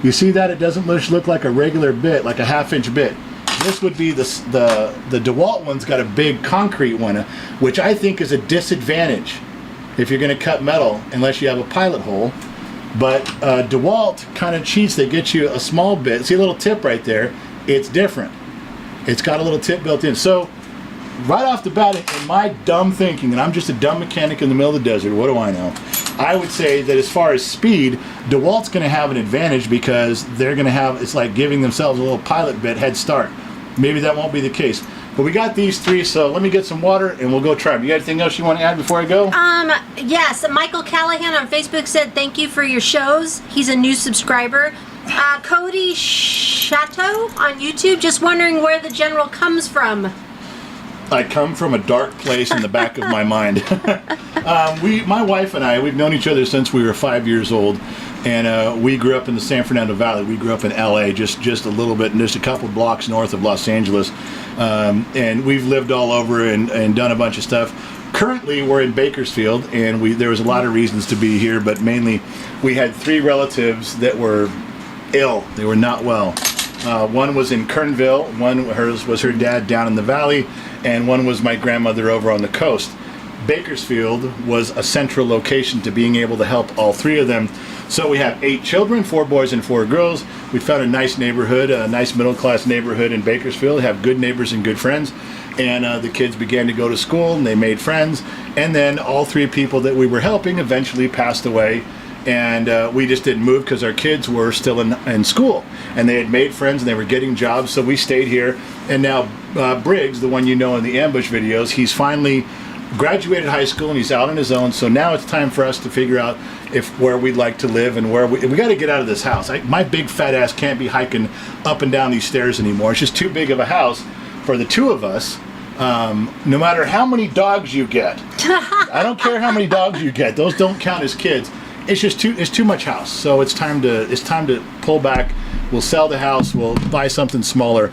You see that? It doesn't look like a regular bit, like a half-inch bit. This would be the DeWalt one's got a big concrete one, which I think is a disadvantage if you're going to cut metal, unless you have a pilot hole. But DeWalt kind of cheats. They get you a small bit. See a little tip right there? It's different. It's got a little tip built in. So right off the bat, in my dumb thinking, and I'm just a dumb mechanic in the middle of the desert, what do I know? I would say that as far as speed, DeWalt's going to have an advantage, because they're going to have, it's like giving themselves a little pilot bit head start. Maybe that won't be the case. But we got these 3, so let me get some water and we'll go try them. You got anything else you want to add before I go? Yes, Michael Callahan on Facebook said thank you for your shows. He's a new subscriber. Cody Chateau on YouTube, just wondering where the general comes from. I come from a dark place in the back of my mind. My wife and I, we've known each other since we were 5 years old, and we grew up in the San Fernando Valley. We grew up in LA, just a little bit, and just a couple blocks north of Los Angeles. And we've lived all over and done a bunch of stuff. Currently, we're in Bakersfield, and there was a lot of reasons to be here, but mainly we had 3 relatives that were ill. They were not well. One was in Kernville, one was her dad down in the valley, and one was my grandmother over on the coast. Bakersfield was a central location to being able to help all 3 of them. So we have 8 children, 4 boys and 4 girls. We found a nice neighborhood, a nice middle-class neighborhood in Bakersfield, have good neighbors and good friends. And the kids began to go to school, and they made friends. And then all 3 people that we were helping eventually passed away. And we just didn't move because our kids were still in school, and they had made friends and they were getting jobs, so we stayed here. And now Briggs, the one you know in the ambush videos, he's finally graduated high school and he's out on his own. So now it's time for us to figure out where we'd like to live, and we got to get out of this house. My big fat ass can't be hiking up and down these stairs anymore. It's just too big of a house for the 2 of us. No matter how many dogs you get, I don't care how many dogs you get, those don't count as kids. it's just too much house. So it's time to pull back. We'll sell the house. We'll buy something smaller.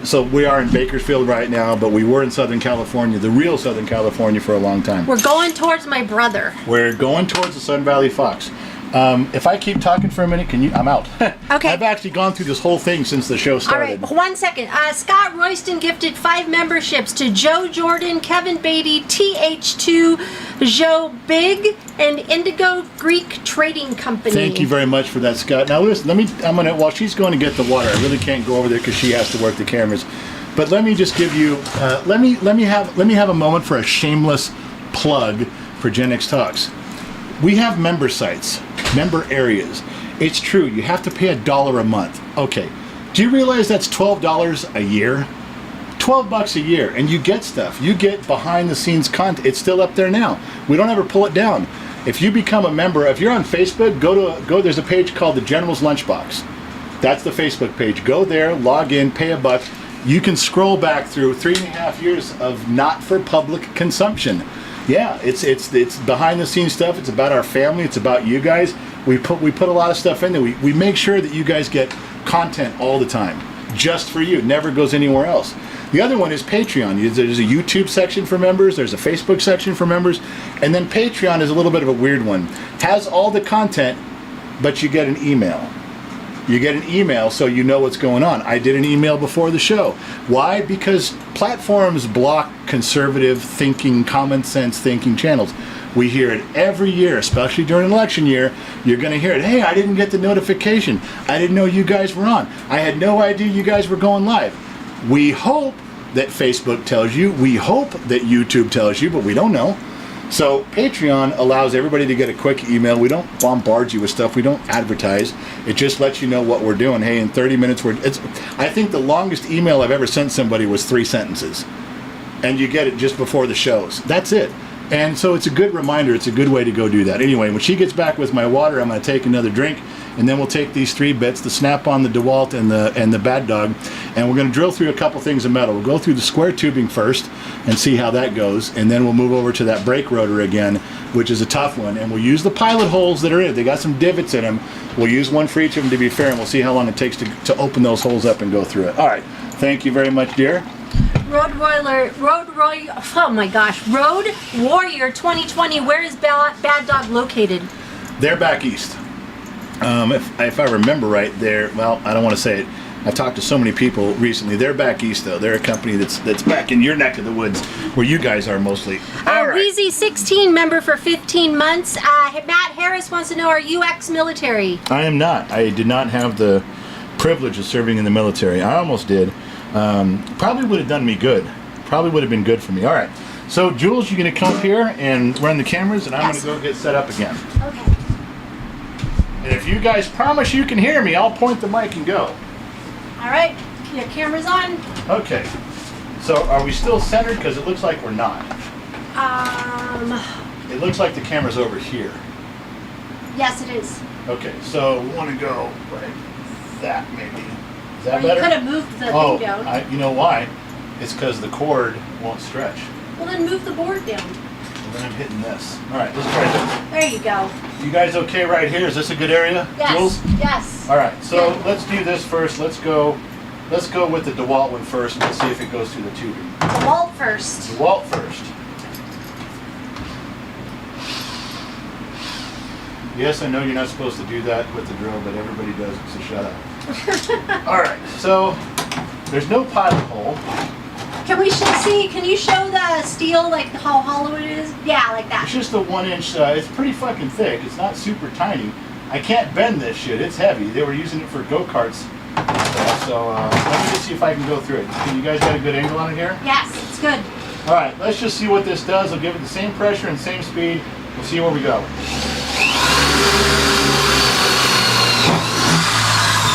So we are in Bakersfield right now, but we were in Southern California, the real Southern California, for a long time. We're going towards my brother. We're going towards the Sun Valley Fox. If I keep talking for a minute, I'm out. Okay. I've actually gone through this whole thing since the show All started. right, 1 second. Scott Royston gifted 5 memberships to Joe Jordan, Kevin Beatty, TH2, Joe Big, and Indigo Greek Trading Company. Thank you very much for that, Scott. Now listen, while she's going to get the water, I really can't go over there because she has to work the cameras. But let me just give you, let me have a moment for a shameless plug for Gen X Talks. We have member sites, member areas. It's true, you have to pay $1 a month. Okay, do you realize that's $12 a year? $12 a year, and you get stuff. You get behind the scenes content. It's still up there now. We don't ever pull it down. If you become a member, if you're on Facebook, go. There's a page called the General's Lunchbox. That's the Facebook page. Go there, log in, pay $1. You can scroll back through 3.5 years of not for public consumption. Yeah, it's behind the scenes stuff. It's about our family. It's about you guys. We put a lot of stuff in there. We make sure that you guys get content all the time, just for you. It never goes anywhere else. The other one is Patreon. There's a YouTube section for members. There's a Facebook section for members, and then Patreon is a little bit of a weird one. Has all the content, but you get an email. You get an email so you know what's going on. I did an email before the show. Why? Because platforms block conservative thinking, common sense thinking channels. We hear it every year, especially during election year. You're going to hear it. Hey, I didn't get the notification. I didn't know you guys were on. I had no idea you guys were going live. We hope that Facebook tells you. We hope that YouTube tells you, but we don't know. So Patreon allows everybody to get a quick email. We don't bombard you with stuff. We don't advertise. It just lets you know what we're doing. Hey, in 30 minutes, I think the longest email I've ever sent somebody was 3 sentences. And you get it just before the shows. That's it. And so it's a good reminder. It's a good way to go do that. Anyway, when she gets back with my water, I'm going to take another drink. And then we'll take these 3 bits, the Snap-on, the DeWalt, and the Bad Dog, and we're going to drill through a couple things of metal. We'll go through the square tubing first and see how that goes, and then we'll move over to that brake rotor again, which is a tough one, and we'll use the pilot holes that are in it. They got some divots in them. We'll use one for each of them to be fair, and we'll see how long it takes to open those holes up and go through it. All right. Thank you very much, dear. Road Warrior 2020, where is Bad Dog located? They're back east. If I remember right, well, I don't want to say it. I've talked to so many people recently. They're back east, though. Are a company that's back in your neck of the woods, where you guys are mostly. All right. Weezy16, member for 15 months. Matt Harris wants to know, are you ex-military? I am not. I did not have the privilege of serving in the military. I almost did. Probably would have done me good. Probably would have been good for me. All right. So, Jules, you're going to come up here and run the cameras, and I'm going to go get set up again. Okay. And if you guys promise you can hear me, I'll point the mic and go. All right, your camera's on. Okay. So are we still centered? Because it looks like we're not. It looks like the camera's over here. Yes, it is. Okay, so we want to go like that maybe. Is that or better? You could have moved the thing down. You know why? It's because the cord won't stretch. Well, then move the board down. And then I'm hitting this. All right, let's try this. There you go. You guys okay right here? Is this a good area, Yes. Jules? Yes. All right, so Good. let's do this first. Let's go with the DeWalt one first, and let's see if it goes through the tubing. DeWalt first. DeWalt first. Yes, I know you're not supposed to do that with the drill, but everybody does it, so shut up. All right, so there's no pilot hole. Can we see? Can you show the steel, like how hollow it is? Yeah, like that. It's just a 1-inch. It's pretty fucking thick. It's not super tiny. I can't bend this shit. It's heavy. They were using it for go-karts. So let me just see if I can go through it. Can you guys get a good angle on it here? Yes, it's good. All right, let's just see what this does. I'll give it the same pressure and same speed. We'll see where we go.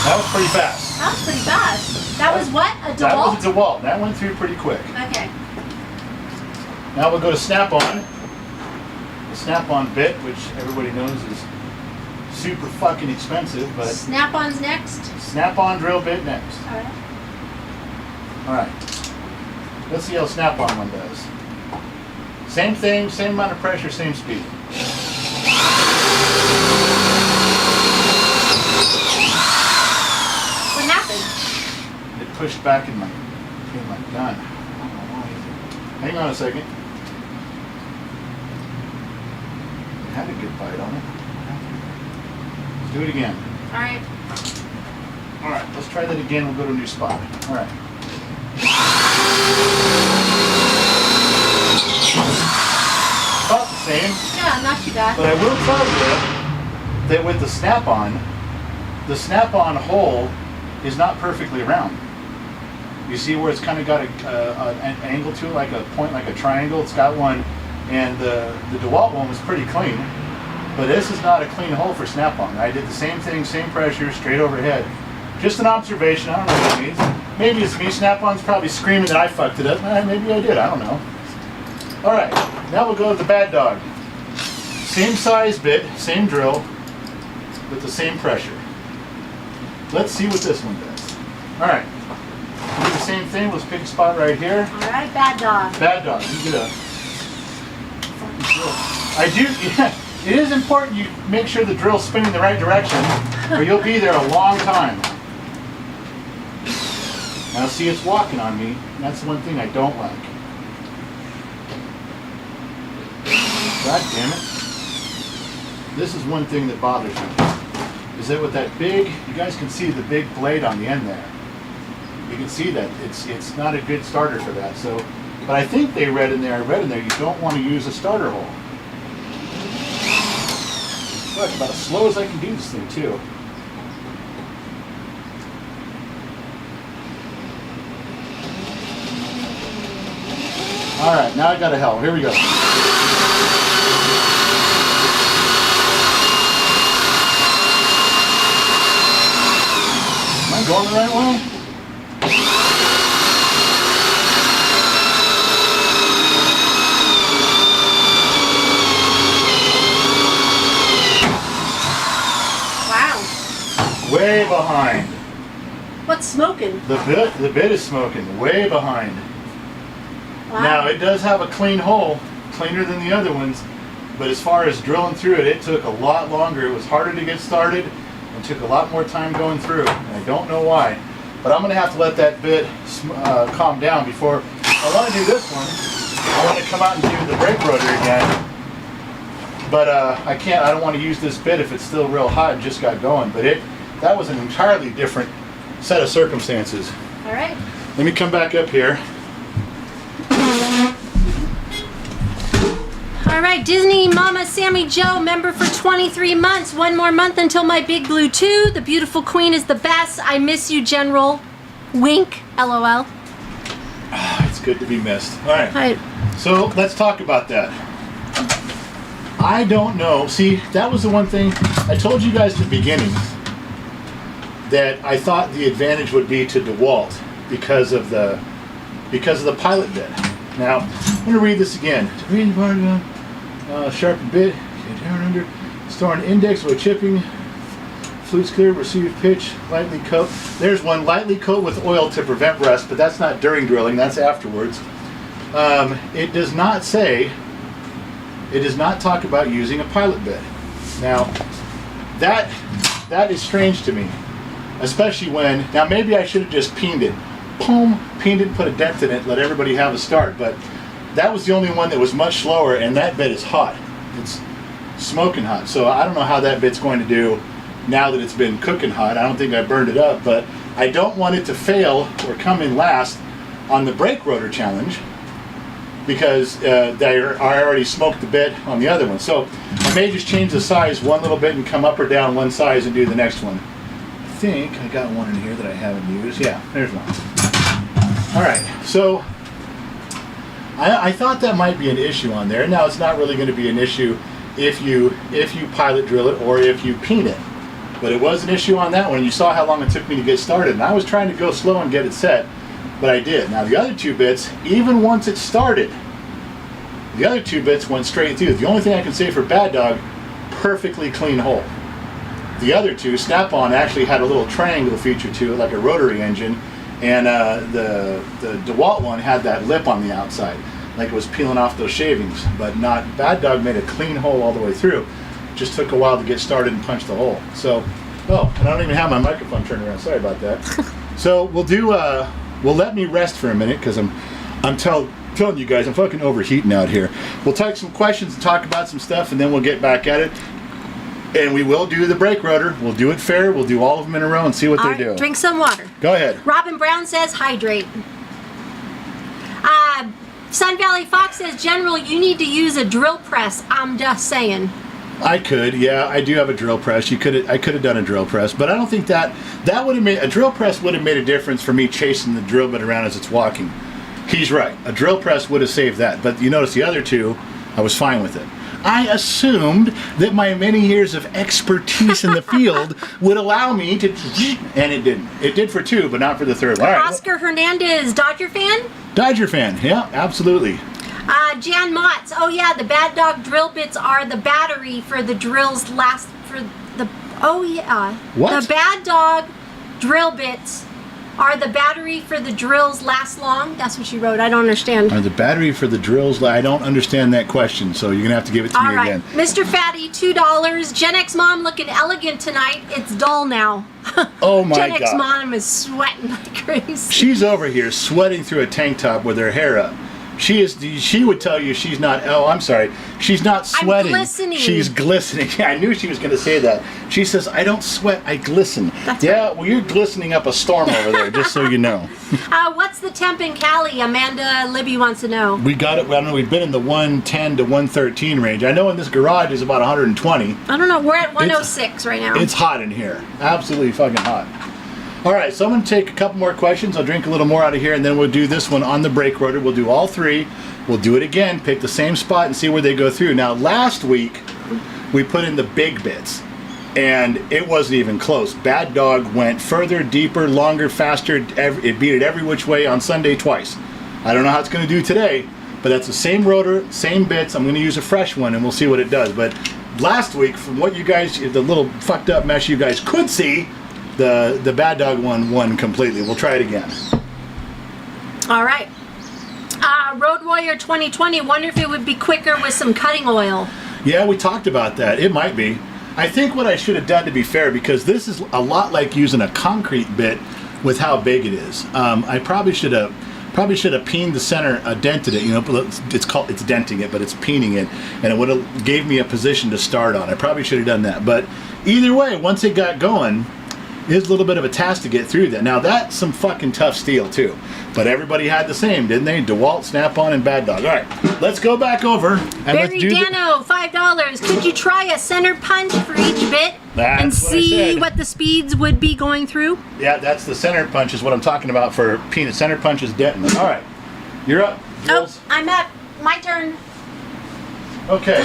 That was pretty fast. That was pretty fast. That was what? A DeWalt? That was a DeWalt. That went through pretty quick. Okay. Now we'll go to Snap-on. The Snap-on bit, which everybody knows is super fucking expensive, but Snap-on's next. Snap-on drill bit next. All right. All right. Let's see how Snap-on one does. Same thing, same amount of pressure, same speed. back in my gun. Hang on a second. It had a good bite on it. Let's do it again. All right. All right, let's try that again. We'll go to a new spot. All right. About the same. Yeah, not too bad. But I will tell you that with the snap-on hole is not perfectly round. You see where it's kind of got an angle to it, like a point, like a triangle. It's got one, and the DeWalt one was pretty clean. But this is not a clean hole for snap-on. I did the same thing, same pressure, straight overhead. Just an observation. I don't know what it means. Maybe it's me. Snap-on's probably screaming that I fucked it up. Maybe I did. I don't know. All right. Now we'll go with the Bad Dog. Same size bit, same drill, with the same pressure. Let's see what this one does. All right. Do the same thing. Let's pick a spot right here. All right, Bad Dog. Bad Dog. You get a fucking drill. I do. Yeah. It is important you make sure the drill's spinning the right direction, or you'll be there a long time. Now see, it's walking on me. That's the one thing I don't like. God damn it. This is one thing that bothers me. Is that with that big, you guys can see the big blade on the end there. You can see that it's not a good starter for that. So, but I think I read in there you don't want to use a starter hole. Look, about as slow as I can do this thing too. All right, now I got a hell. Here we go. Am I going the right way? Way behind. What's smoking? The bit is smoking. Way behind. Wow. Now it does have a clean hole, cleaner than the other ones, but as far as drilling through it, it took a lot longer. It was harder to get started and took a lot more time going through. And I don't know why, but I'm going to have to let that bit calm down before I want to do this one. I want to come out and do the brake rotor again. But I can't. I don't want to use this bit if it's still real hot and just got going. But that was an entirely different set of circumstances. All right. Let me come back up here. All right, Disney Mama Sammy Joe, member for 23 months. One more month until my Big Blue 2. The beautiful queen is the best. I miss you, General. Wink, LOL. It's good to be missed. All right. Hi. So let's talk about that. I don't know. See, that was the one thing I told you guys at the beginning, that I thought the advantage would be to DeWalt because of the pilot bit. Now, I'm going to read this again. Sharpen bit, down under, store an index with chipping, flutes clear, receive pitch, lightly coat. There's one, lightly coat with oil to prevent rust, but that's not during drilling, that's afterwards. It does not say, it does not talk about using a pilot bit. Now, that is strange to me. Especially when, now maybe I should have just peened it. Boom, peened it, put a dent in it, let everybody have a start. But that was the only one that was much slower, and that bit is hot. It's smoking hot. So I don't know how that bit's going to do now that it's been cooking hot. I don't think I burned it up, but I don't want it to fail or come in last on the brake rotor challenge because I already smoked the bit on the other one. So I may just change the size one little bit and come up or down one size and do the next one. I think I got one in here that I haven't used. Yeah, there's one. All right, so I thought that might be an issue on there. Now it's not really going to be an issue if you pilot drill it or if you peen it. But it was an issue on that one. You saw how long it took me to get started, and I was trying to go slow and get it set, but I did. Now the other two bits, even once it started, the other two bits went straight through. The only thing I can say for Bad Dog, perfectly clean hole. The other two, Snap-on, actually had a little triangle feature to it, like a rotary engine, and the DeWalt one had that lip on the outside, like it was peeling off those shavings. But not Bad Dog made a clean hole all the way through. Just took a while to get started and punch the hole. So, oh, and I don't even have my microphone turned around. Sorry about that. So we'll do will let me rest for a minute because I'm telling you guys, I'm fucking overheating out here. We'll take some questions and talk about some stuff, and then we'll get back at it. And we will do the brake rotor. We'll do it fair. We'll do all of them in a row and see what they do. Drink some water. Go ahead. Robin Brown says hydrate. Sun Valley Fox says, General, you need to use a drill press. I'm just saying. I could, yeah. I do have a drill press. I could have done a drill press, but I don't think that would have made a drill press would have made a difference for me chasing the drill bit around as it's walking. He's right. A drill press would have saved that. But you notice the other two, I was fine with it. I assumed that my many years of expertise in the field would allow me to, and it didn't. It did for two, but not for the third one. All right. Oscar Hernandez, Dodger fan? Dodger fan, yeah, absolutely. Jan Motts, oh yeah, the Bad Dog drill bits are the battery for the drills last, What? The Bad Dog drill bits are the battery for the drills last long? That's what she wrote. I don't understand. Are the battery for the drills? I don't understand that question, so you're going to have to give it to me again. Mr. Fatty, $2. Gen X Mom looking elegant tonight. It's dull now. Oh my God. Gen X Mom is sweating like crazy. She's over here sweating through a tank top with her hair up. She would tell you she's not, she's not sweating. I'm glistening. She's glistening. I knew she was going to say that. She says, I don't sweat, I glisten. That's yeah, right. Well, you're glistening up a storm over there, just so you know. What's the temp in Cali? Amanda Libby wants to know. We got it, I don't know, we've been in the 110 to 113 range. I know in this garage is about 120. I don't know, we're at 106 right now. It's hot in here. Absolutely fucking hot. All right, so I'm going to take a couple more questions. I'll drink a little more out of here, and then we'll do this one on the brake rotor. We'll do all three. We'll do it again, pick the same spot, and see where they go through. Now, last week, we put in the big bits, and it wasn't even close. Bad Dog went further, deeper, longer, faster. It beat it every which way on Sunday twice. I don't know how it's going to do today, but that's the same rotor, same bits. I'm going to use a fresh one, and we'll see what it does. But last week, from what you guys, the little fucked up mess you guys could see, the Bad Dog one won completely. We'll try it again. All right. Road Warrior 2020, wonder if it would be quicker with some cutting oil. Yeah, we talked about that. It might be. I think what I should have done, to be fair, because this is a lot like using a concrete bit with how big it is. I probably should have peened the center, dented it. You know, it's denting it, but it's peening it, and it would have gave me a position to start on. I probably should have done that. But either way, once it got going, it's a little bit of a task to get through that. Now that's some fucking tough steel too. But everybody had the same, didn't they? DeWalt, Snap-on, and Bad Dog. All right, let's go back over and Barry Dano, $5. Could you try a center punch for each bit and see what the speeds would be going through? Yeah, that's the center punch is what I'm talking about for peanut. Center punch is denting. All right, you're up. Jules. Oh, I'm up. My turn. Okay,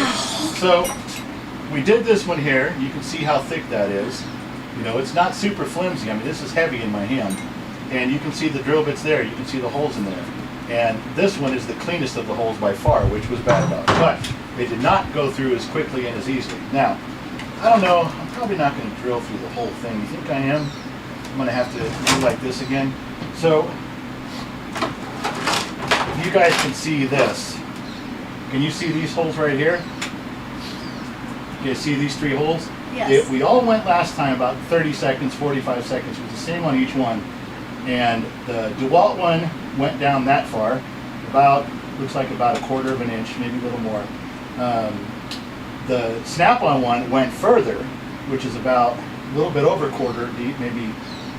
so we did this one here. You can see how thick that is. You know, it's not super flimsy. I mean, this is heavy in my hand. And you can see the drill bits there. You can see the holes in there. And this one is the cleanest of the holes by far, which was Bad Dog. But they did not go through as quickly and as easily. Now, I don't know. I'm probably not going to drill through the whole thing. You think I am? I'm going to have to do like this again. So, you guys can see this. Can you see these holes right here? You see these three holes? Yes. We all went last time about 30 seconds, 45 seconds. It was the same on each one. And the DeWalt one went down that far, looks like about a quarter of an inch, maybe a little more. The Snap-on one went further, which is about a little bit over a quarter deep, maybe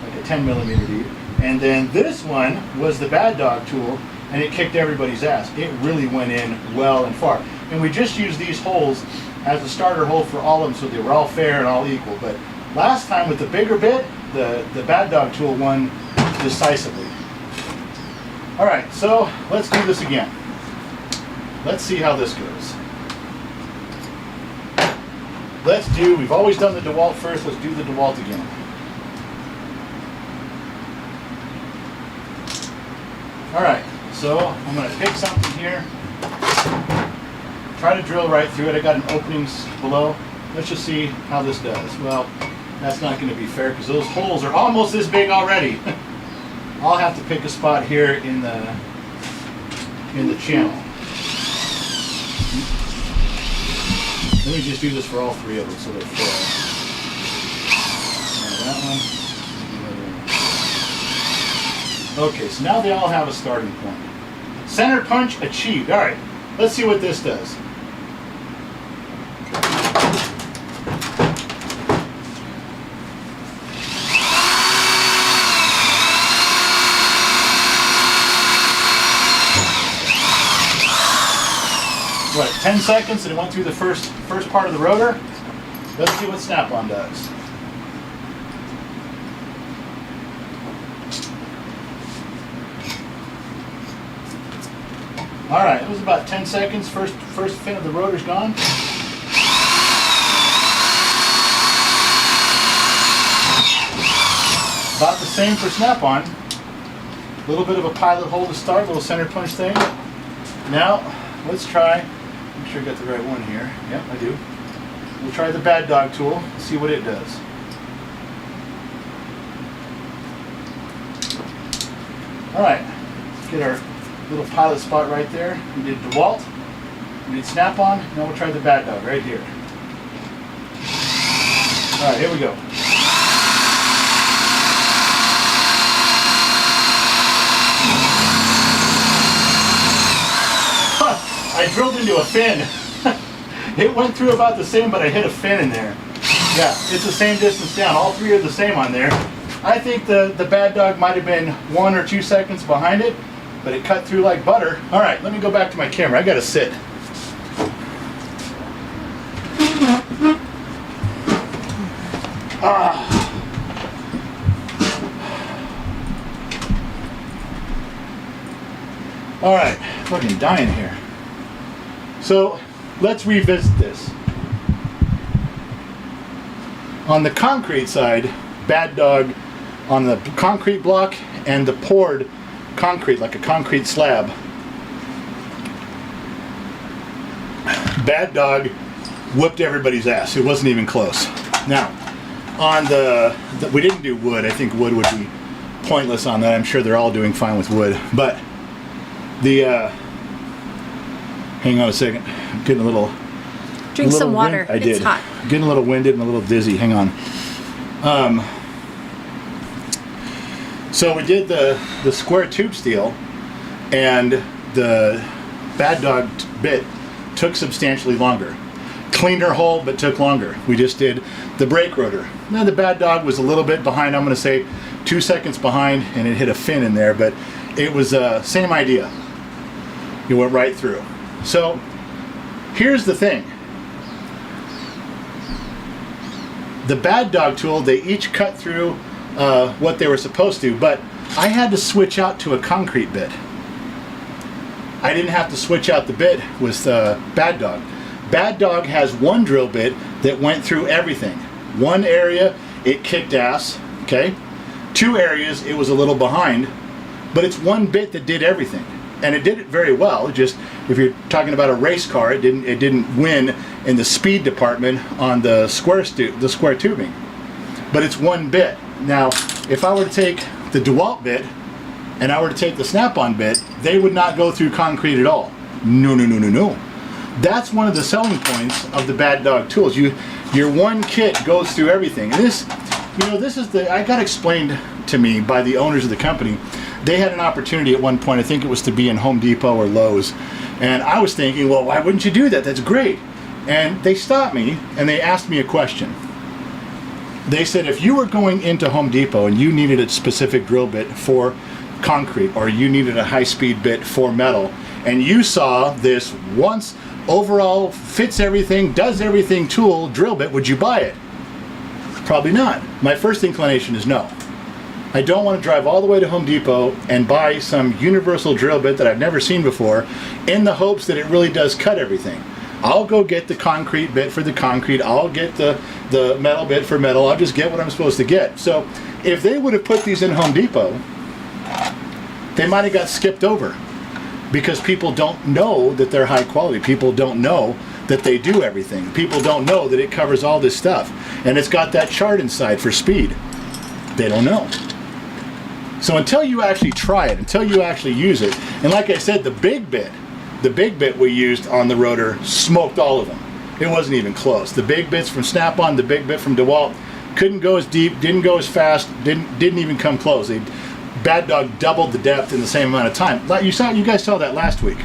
like a 10 millimeter deep. And then this one was the Bad Dog tool, and it kicked everybody's ass. It really went in well and far. And we just used these holes as a starter hole for all of them, so they were all fair and all equal. But last time with the bigger bit, the Bad Dog tool won decisively. All right, so let's do this again. Let's see how this goes. We've always done the DeWalt first, let's do the DeWalt again. All right, so I'm going to pick something here. Try to drill right through it. I got an opening below. Let's just see how this does. Well, that's not going to be fair because those holes are almost this big already. I'll have to pick a spot here in the channel. Let me just do this for all three of them so they're full. Now that Okay, so now they all have a starting point. Center punch achieved. All right, let's see what this does. What, 10 seconds and it went through the first part of the rotor? Let's see what snap-on does. All right, it was about 10 seconds. First fin of the rotor's gone. About the same for snap-on. A little bit of a pilot hole to start, little center punch thing. Now, let's try. Make sure I got the right one here. Yep, I do. We'll try the Bad Dog tool, see what it does. All right, get our little pilot spot right there. We did DeWalt, we did Snap-on, now we'll try the Bad Dog right here. All right, here we go. I drilled into a fin. It went through about the same, but I hit a fin in there. Yeah, it's the same distance down. All three are the same on there. I think the Bad Dog might have been 1 or 2 seconds behind it, but it cut through like butter. All right, let me go back to my camera. I gotta sit. All right, fucking dying here. So let's revisit this. On the concrete side, Bad Dog on the concrete block and the poured concrete, like a concrete slab. Bad Dog whooped everybody's ass. It wasn't even close. Now, on we didn't do wood. I think wood would be pointless on that. I'm sure they're all doing fine with wood. But the hang on a second. I'm getting a little... Drink some water. I did. It's hot. Getting a little winded and a little dizzy. Hang on. So we did the square tube steel, and the Bad Dog bit took substantially longer. Cleaner hole, but took longer. We just did the brake rotor. Now the Bad Dog was a little bit behind. I'm going to say 2 seconds behind, and it hit a fin in there, but it was same idea. You went right through. So here's the thing. The Bad Dog tool, they each cut through what they were supposed to, but I had to switch out to a concrete bit. I didn't have to switch out the bit with Bad Dog. Bad Dog has one drill bit that went through everything. One area, it kicked ass, okay? 2 areas, it was a little behind, but it's one bit that did everything. And it did it very well. Just if you're talking about a race car, it didn't win in the speed department on the square tubing. But it's one bit. Now, if I were to take the DeWalt bit and I were to take the Snap-on bit, they would not go through concrete at all. No, no, no, no, no. That's one of the selling points of the Bad Dog tools. Your one kit goes through everything. And this, this is I got explained to me by the owners of the company. They had an opportunity at one point, I think it was to be in Home Depot or Lowe's, and I was thinking, well, why wouldn't you do that? That's great. And they stopped me and they asked me a question. They said, if you were going into Home Depot and you needed a specific drill bit for concrete, or you needed a high-speed bit for metal, and you saw this once overall fits everything, does everything tool drill bit, would you buy it? Probably not. My first inclination is no. I don't want to drive all the way to Home Depot and buy some universal drill bit that I've never seen before in the hopes that it really does cut everything. I'll go get the concrete bit for the concrete. I'll get the metal bit for metal. I'll just get what I'm supposed to get. So if they would have put these in Home Depot, they might have got skipped over because people don't know that they're high quality. People don't know that they do everything. People don't know that it covers all this stuff. And it's got that chart inside for speed. They don't know. So until you actually try it, until you actually use it, and like I said, the big bit we used on the rotor smoked all of them. It wasn't even close. The big bits from Snap-on, the big bit from DeWalt, couldn't go as deep, didn't go as fast, didn't even come close. Bad Dog doubled the depth in the same amount of time. You guys saw that last week.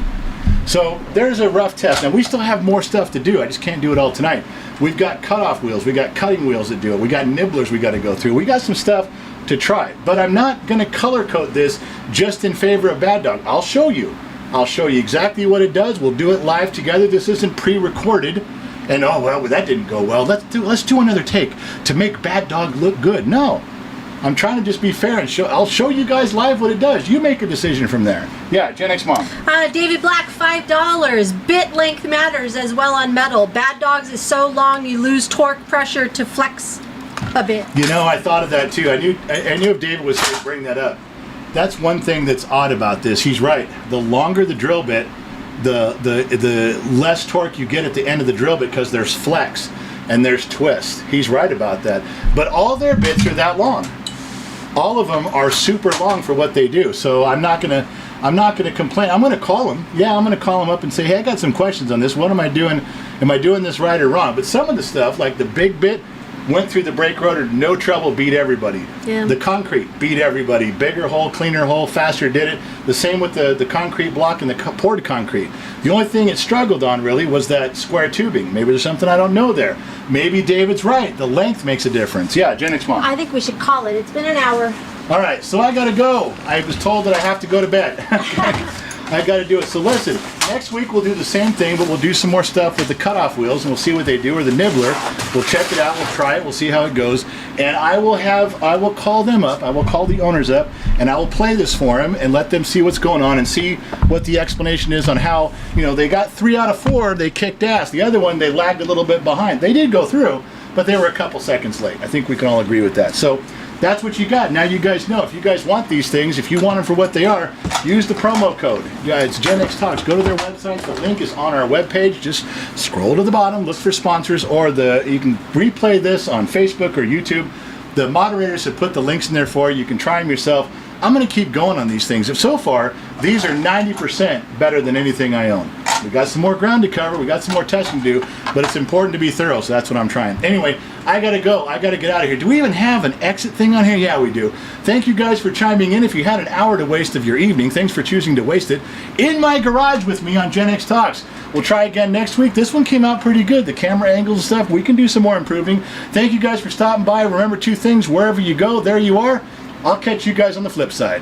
So there's a rough test. Now we still have more stuff to do. I just can't do it all tonight. We've got cutoff wheels. We got cutting wheels that do it. We got nibblers we got to go through. We got some stuff to try. But I'm not going to color code this just in favor of Bad Dog. I'll show you. I'll show you exactly what it does. We'll do it live together. This isn't pre-recorded. And oh well, that didn't go well. Let's do another take to make Bad Dog look good. No. I'm trying to just be fair and I'll show you guys live what it does. You make a decision from there. Yeah, Gen X Mom. David Black, $5. Bit length matters as well on metal. Bad Dogs is so long you lose torque pressure to flex a bit. You know, I thought of that too. I knew if David was here to bring that up. That's one thing that's odd about this. He's right. The longer the drill bit, the less torque you get at the end of the drill bit because there's flex and there's twist. He's right about that. But all their bits are that long. All of them are super long for what they do. So I'm not gonna complain. I'm gonna call them. Yeah, I'm gonna call them up and say, hey, I got some questions on this. What am I doing? Am I doing this right or wrong? But some of the stuff, like the big bit, went through the brake rotor, no trouble, beat everybody. Yeah. The concrete beat everybody. Bigger hole, cleaner hole, faster did it. The same with the concrete block and the poured concrete. The only thing it struggled on really was that square tubing. Maybe there's something I don't know there. Maybe David's right. The length makes a difference. Yeah, Gen X Mom. I think we should call it. It's been an hour. All right, so I gotta go. I was told that I have to go to bed. I gotta do it. So listen, next week we'll do the same thing, but we'll do some more stuff with the cutoff wheels and we'll see what they do, or the nibbler. We'll check it out, we'll try it, we'll see how it goes. And I will call them up, I will call the owners up, and I will play this for them and let them see what's going on and see what the explanation is on how, they got 3 out of 4, they kicked ass. The other one, they lagged a little bit behind. They did go through, but they were a couple seconds late. I think we can all agree with that. So that's what you got. Now you guys know, if you guys want these things, if you want them for what they are, use the promo code. Yeah, it's Gen X Talks. Go to their website. The link is on our webpage. Just scroll to the bottom, look for sponsors, or you can replay this on Facebook or YouTube. The moderators have put the links in there for you. You can try them yourself. I'm going to keep going on these things. So far, these are 90% better than anything I own. We got some more ground to cover. We got some more testing to do, but it's important to be thorough, so that's what I'm trying. Anyway, I got to go. I got to get out of here. Do we even have an exit thing on here? Yeah, we do. Thank you guys for chiming in. If you had an hour to waste of your evening, thanks for choosing to waste it in my garage with me on Gen X Talks. We'll try again next week. This one came out pretty good. The camera angles and stuff, we can do some more improving. Thank you guys for stopping by. Remember 2 things. Wherever you go, there you are. I'll catch you guys on the flip side.